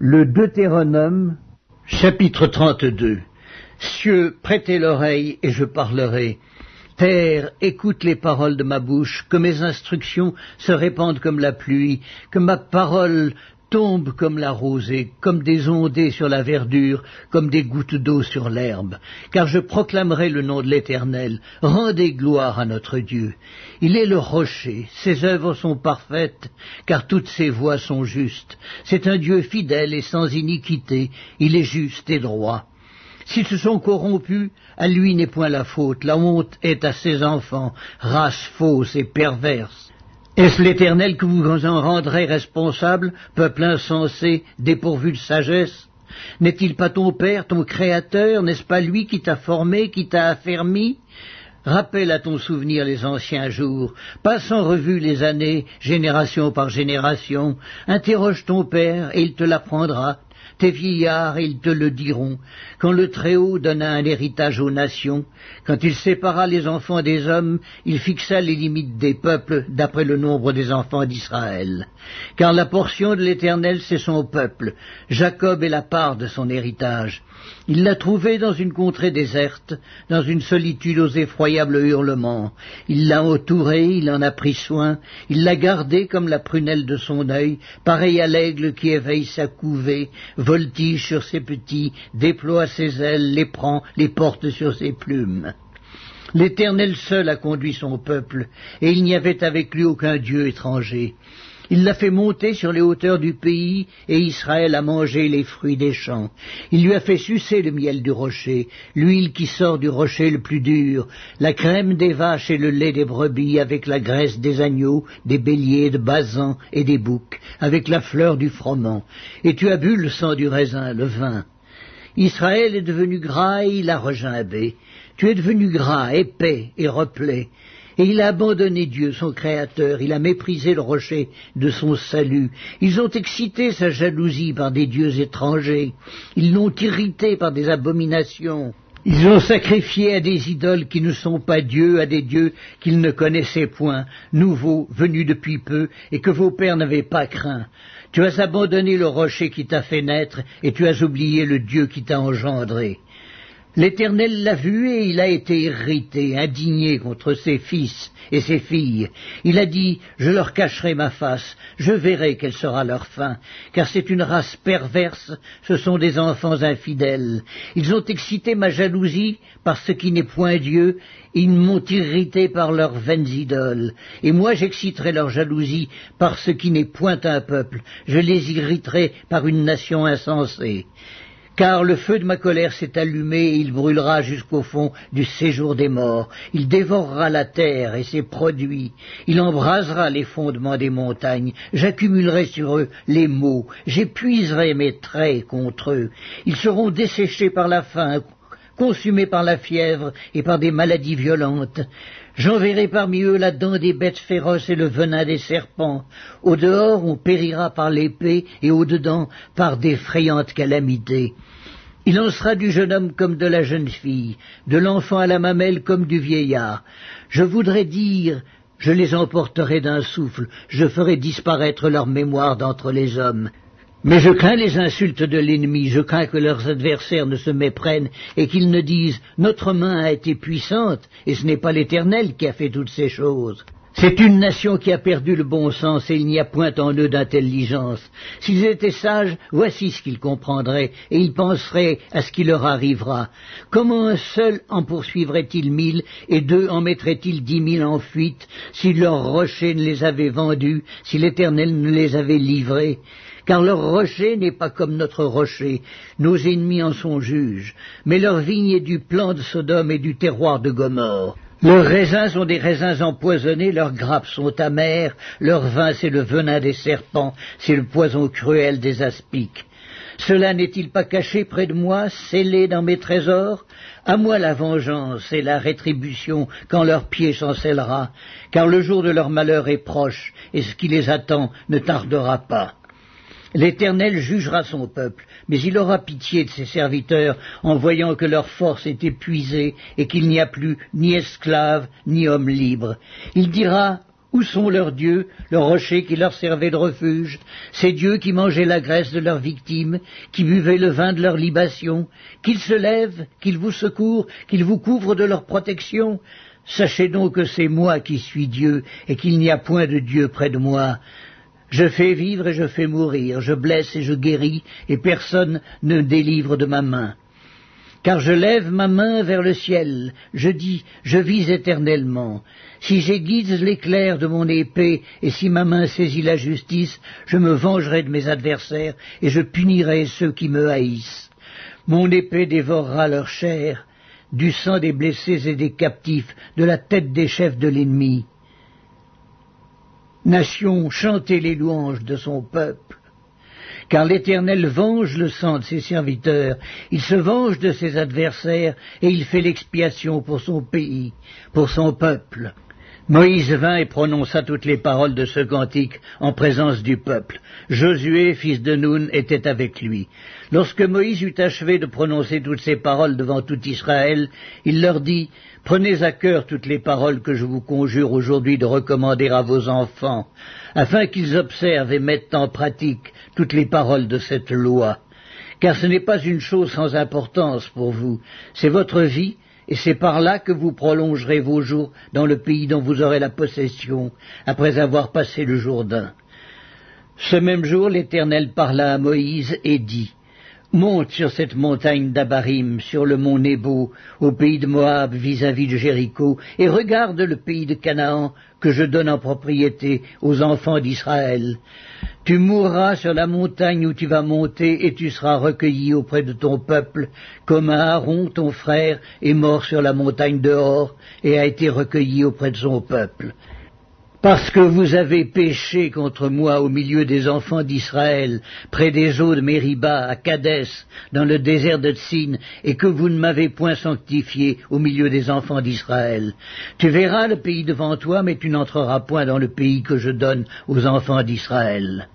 Le Deutéronome, chapitre 32. Cieux, prêtez l'oreille et je parlerai. Terre, écoute les paroles de ma bouche, que mes instructions se répandent comme la pluie, que ma parole tombe comme la rosée, comme des ondées sur la verdure, comme des gouttes d'eau sur l'herbe. Car je proclamerai le nom de l'Éternel. Rendez gloire à notre Dieu. Il est le rocher, ses œuvres sont parfaites, car toutes ses voies sont justes. C'est un Dieu fidèle et sans iniquité, il est juste et droit. S'ils se sont corrompus, à lui n'est point la faute, la honte est à ses enfants, race fausse et perverse. Est-ce l'Éternel que vous en rendrez responsable, peuple insensé, dépourvu de sagesse? N'est-il pas ton Père, ton Créateur? N'est-ce pas lui qui t'a formé, qui t'a affermi? Rappelle à ton souvenir les anciens jours, passe en revue les années, génération par génération, interroge ton Père et il te l'apprendra. Tes vieillards, et ils te le diront, quand le Très-Haut donna un héritage aux nations, quand il sépara les enfants des hommes, il fixa les limites des peuples d'après le nombre des enfants d'Israël. Car la portion de l'Éternel, c'est son peuple, Jacob est la part de son héritage. Il l'a trouvé dans une contrée déserte, dans une solitude aux effroyables hurlements. Il l'a entouré, il en a pris soin, il l'a gardé comme la prunelle de son œil, pareil à l'aigle qui éveille sa couvée, voltige sur ses petits, déploie ses ailes, les prend, les porte sur ses plumes. L'Éternel seul a conduit son peuple, et il n'y avait avec lui aucun dieu étranger. Il l'a fait monter sur les hauteurs du pays, et Israël a mangé les fruits des champs. Il lui a fait sucer le miel du rocher, l'huile qui sort du rocher le plus dur, la crème des vaches et le lait des brebis, avec la graisse des agneaux, des béliers, de basans et des boucs, avec la fleur du froment. Et tu as bu le sang du raisin, le vin. Israël est devenu gras et il a regimbé. Tu es devenu gras, épais et replé. Et il a abandonné Dieu, son Créateur, il a méprisé le rocher de son salut. Ils ont excité sa jalousie par des dieux étrangers. Ils l'ont irrité par des abominations. Ils ont sacrifié à des idoles qui ne sont pas dieux, à des dieux qu'ils ne connaissaient point, nouveaux, venus depuis peu, et que vos pères n'avaient pas craint. Tu as abandonné le rocher qui t'a fait naître, et tu as oublié le Dieu qui t'a engendré. L'Éternel l'a vu et il a été irrité, indigné contre ses fils et ses filles. Il a dit, je leur cacherai ma face, je verrai quelle sera leur fin, car c'est une race perverse, ce sont des enfants infidèles. Ils ont excité ma jalousie par ce qui n'est point Dieu, ils m'ont irrité par leurs vaines idoles. Et moi j'exciterai leur jalousie par ce qui n'est point un peuple, je les irriterai par une nation insensée. Car le feu de ma colère s'est allumé et il brûlera jusqu'au fond du séjour des morts. Il dévorera la terre et ses produits. Il embrasera les fondements des montagnes. J'accumulerai sur eux les maux. J'épuiserai mes traits contre eux. Ils seront desséchés par la faim, consumés par la fièvre et par des maladies violentes. J'enverrai parmi eux la dent des bêtes féroces et le venin des serpents. Au dehors, on périra par l'épée, et au dedans, par d'effrayantes calamités. Il en sera du jeune homme comme de la jeune fille, de l'enfant à la mamelle comme du vieillard. Je voudrais dire, je les emporterai d'un souffle, je ferai disparaître leur mémoire d'entre les hommes. Mais je crains les insultes de l'ennemi, je crains que leurs adversaires ne se méprennent et qu'ils ne disent « Notre main a été puissante, et ce n'est pas l'Éternel qui a fait toutes ces choses. » C'est une nation qui a perdu le bon sens, et il n'y a point en eux d'intelligence. S'ils étaient sages, voici ce qu'ils comprendraient, et ils penseraient à ce qui leur arrivera. Comment un seul en poursuivrait-il 1000, et deux en mettraient-ils 10 000 en fuite, si leur rocher ne les avait vendus, si l'Éternel ne les avait livrés? Car leur rocher n'est pas comme notre rocher, nos ennemis en sont juges, mais leur vigne est du plan de Sodome et du terroir de Gomorrhe. Leurs raisins sont des raisins empoisonnés, leurs grappes sont amères, leur vin c'est le venin des serpents, c'est le poison cruel des aspics. Cela n'est-il pas caché près de moi, scellé dans mes trésors? À moi la vengeance et la rétribution quand leur pied chancellera, car le jour de leur malheur est proche, et ce qui les attend ne tardera pas. L'Éternel jugera son peuple, mais il aura pitié de ses serviteurs en voyant que leur force est épuisée et qu'il n'y a plus ni esclaves ni hommes libres. Il dira, Où sont leurs dieux, leurs rochers qui leur servaient de refuge, ces dieux qui mangeaient la graisse de leurs victimes, qui buvaient le vin de leur libation? Qu'ils se lèvent, qu'ils vous secourent, qu'ils vous couvrent de leur protection. Sachez donc que c'est moi qui suis Dieu, et qu'il n'y a point de Dieu près de moi. Je fais vivre et je fais mourir, je blesse et je guéris, et personne ne délivre de ma main. Car je lève ma main vers le ciel, je dis, je vis éternellement. Si j'aiguise l'éclair de mon épée, et si ma main saisit la justice, je me vengerai de mes adversaires, et je punirai ceux qui me haïssent. Mon épée dévorera leur chair, du sang des blessés et des captifs, de la tête des chefs de l'ennemi. Nation, chantez les louanges de son peuple. Car l'Éternel venge le sang de ses serviteurs, il se venge de ses adversaires, et il fait l'expiation pour son pays, pour son peuple. Moïse vint et prononça toutes les paroles de ce cantique en présence du peuple. Josué, fils de Nun, était avec lui. Lorsque Moïse eut achevé de prononcer toutes ces paroles devant tout Israël, il leur dit, « Prenez à cœur toutes les paroles que je vous conjure aujourd'hui de recommander à vos enfants, afin qu'ils observent et mettent en pratique toutes les paroles de cette loi. Car ce n'est pas une chose sans importance pour vous, c'est votre vie, et c'est par là que vous prolongerez vos jours dans le pays dont vous aurez la possession, après avoir passé le Jourdain. » Ce même jour, l'Éternel parla à Moïse et dit, « Monte sur cette montagne d'Abarim, sur le mont Nebo, au pays de Moab vis-à-vis de Jéricho, et regarde le pays de Canaan que je donne en propriété aux enfants d'Israël. Tu mourras sur la montagne où tu vas monter, et tu seras recueilli auprès de ton peuple, comme Aaron, ton frère, est mort sur la montagne de Hor, et a été recueilli auprès de son peuple. Parce que vous avez péché contre moi au milieu des enfants d'Israël, près des eaux de Mériba, à Kadès, dans le désert de Tsin, et que vous ne m'avez point sanctifié au milieu des enfants d'Israël. Tu verras le pays devant toi, mais tu n'entreras point dans le pays que je donne aux enfants d'Israël. »